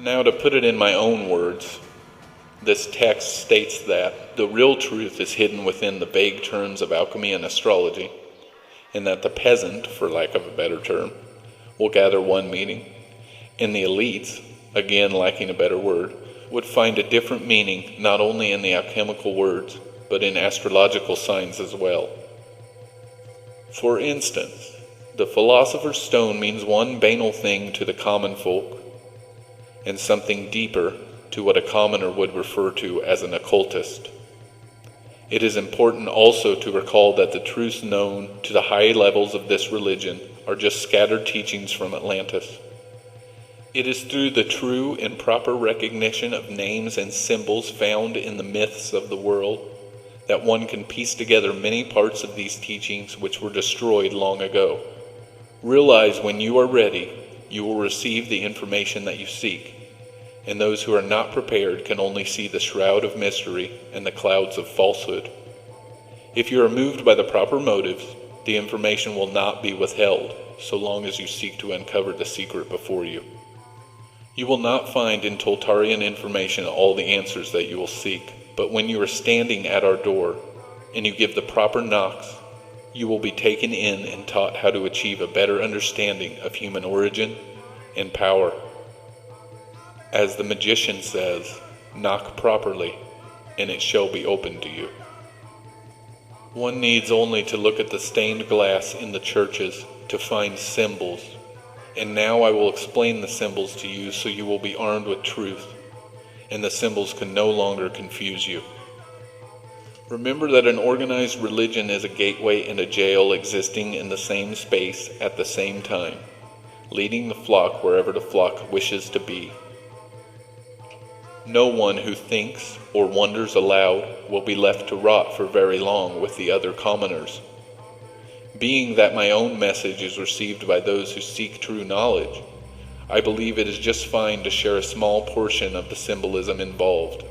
Now, to put it in my own words, this text states that the real truth is hidden within the vague terms of alchemy and astrology, and that the peasant, for lack of a better term, will gather one meaning, and the elites, again lacking a better word, would find a different meaning not only in the alchemical words, but in astrological signs as well. For instance, the philosopher's stone means one banal thing to the common folk, and something deeper to what a commoner would refer to as an occultist. It is important also to recall that the truths known to the high levels of this religion are just scattered teachings from Atlantis. It is through the true and proper recognition of names and symbols found in the myths of the world that one can piece together many parts of these teachings which were destroyed long ago. Realize when you are ready, you will receive the information that you seek, and those who are not prepared can only see the shroud of mystery and the clouds of falsehood. If you are moved by the proper motives, the information will not be withheld, so long as you seek to uncover the secret before you. You will not find in Tjolgtjarian information all the answers that you will seek, but when you are standing at our door, and you give the proper knocks, you will be taken in and taught how to achieve a better understanding of human origin and power. As the magician says, knock properly, and it shall be opened to you. One needs only to look at the stained glass in the churches to find symbols, and now I will explain the symbols to you so you will be armed with truth, and the symbols can no longer confuse you. Remember that an organized religion is a gateway and a jail existing in the same space at the same time, leading the flock wherever the flock wishes to be. No one who thinks or wonders aloud will be left to rot for very long with the other commoners. Being that my own message is received by those who seek true knowledge, I believe it is just fine to share a small portion of the symbolism involved.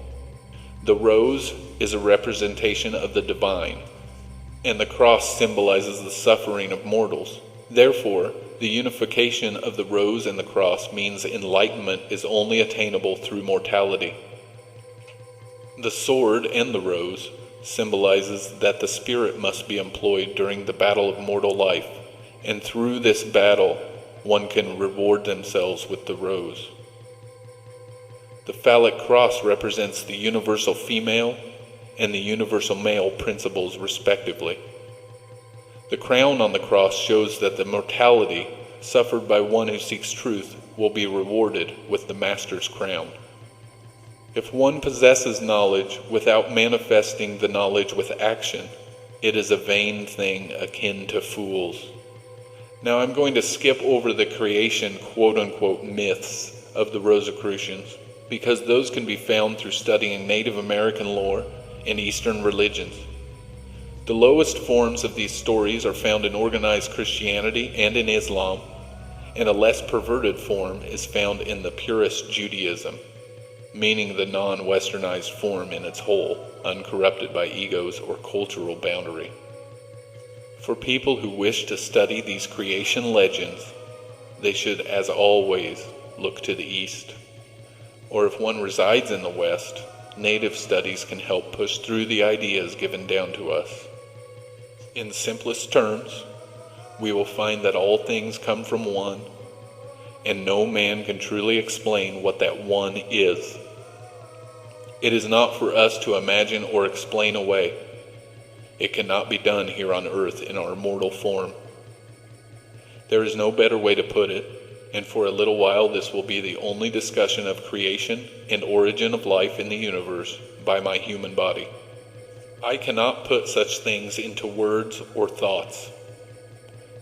The rose is a representation of the divine, and the cross symbolizes the suffering of mortals. Therefore, the unification of the rose and the cross means enlightenment is only attainable through mortality. The sword and the rose symbolizes that the spirit must be employed during the battle of mortal life, and through this battle one can reward themselves with the rose. The phallic cross represents the universal female and the universal male principles respectively. The crown on the cross shows that the mortality suffered by one who seeks truth will be rewarded with the master's crown. If one possesses knowledge without manifesting the knowledge with action, it is a vain thing akin to fools. Now I'm going to skip over the creation quote-unquote myths of the Rosicrucians, because those can be found through studying Native American lore and Eastern religions. The lowest forms of these stories are found in organized Christianity and in Islam, and a less perverted form is found in the purist Judaism, meaning the non-westernized form in its whole, uncorrupted by egos or cultural boundary. For people who wish to study these creation legends, they should, as always, look to the East. Or if one resides in the West, native studies can help push through the ideas given down to us. In simplest terms, we will find that all things come from one, and no man can truly explain what that one is. It is not for us to imagine or explain away. It cannot be done here on earth in our mortal form. There is no better way to put it, and for a little while this will be the only discussion of creation and origin of life in the universe by my human body. I cannot put such things into words or thoughts.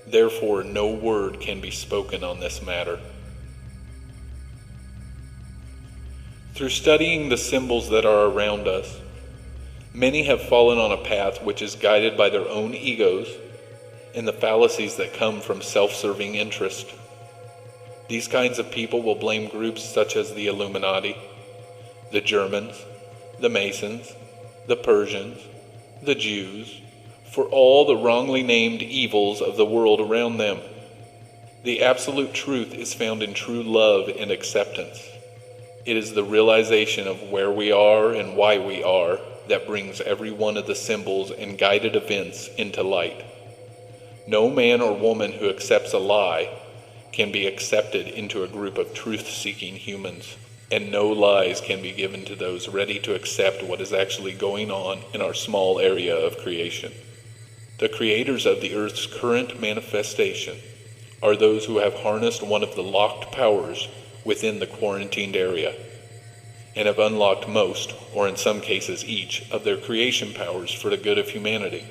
Therefore, no word can be spoken on this matter. Through studying the symbols that are around us, many have fallen on a path which is guided by their own egos and the fallacies that come from self-serving interest. These kinds of people will blame groups such as the Illuminati, the Germans, the Masons, the Persians, the Jews, for all the wrongly named evils of the world around them. The absolute truth is found in true love and acceptance. It is the realization of where we are and why we are that brings every one of the symbols and guided events into light. No man or woman who accepts a lie can be accepted into a group of truth-seeking humans, and no lies can be given to those ready to accept what is actually going on in our small area of creation. The creators of the earth's current manifestation are those who have harnessed one of the locked powers within the quarantined area, and have unlocked most, or in some cases each, of their creation powers for the good of humanity.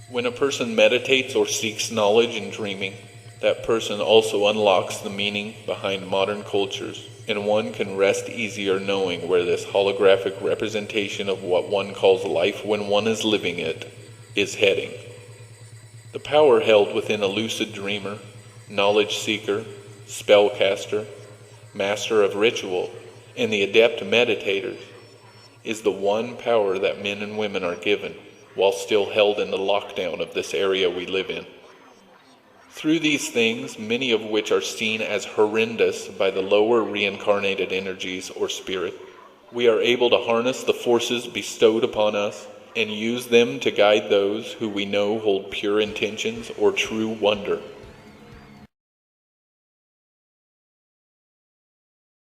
When a person meditates or seeks knowledge in dreaming, that person also unlocks the meaning behind modern cultures, and one can rest easier knowing where this holographic representation of what one calls life when one is living it is heading. The power held within a lucid dreamer, knowledge seeker, spellcaster, master of ritual, and the adept meditators is the one power that men and women are given while still held in the lockdown of this area we live in. Through these things, many of which are seen as horrendous by the lower reincarnated energies or spirit, we are able to harness the forces bestowed upon us and use them to guide those who we know hold pure intentions or true wonder.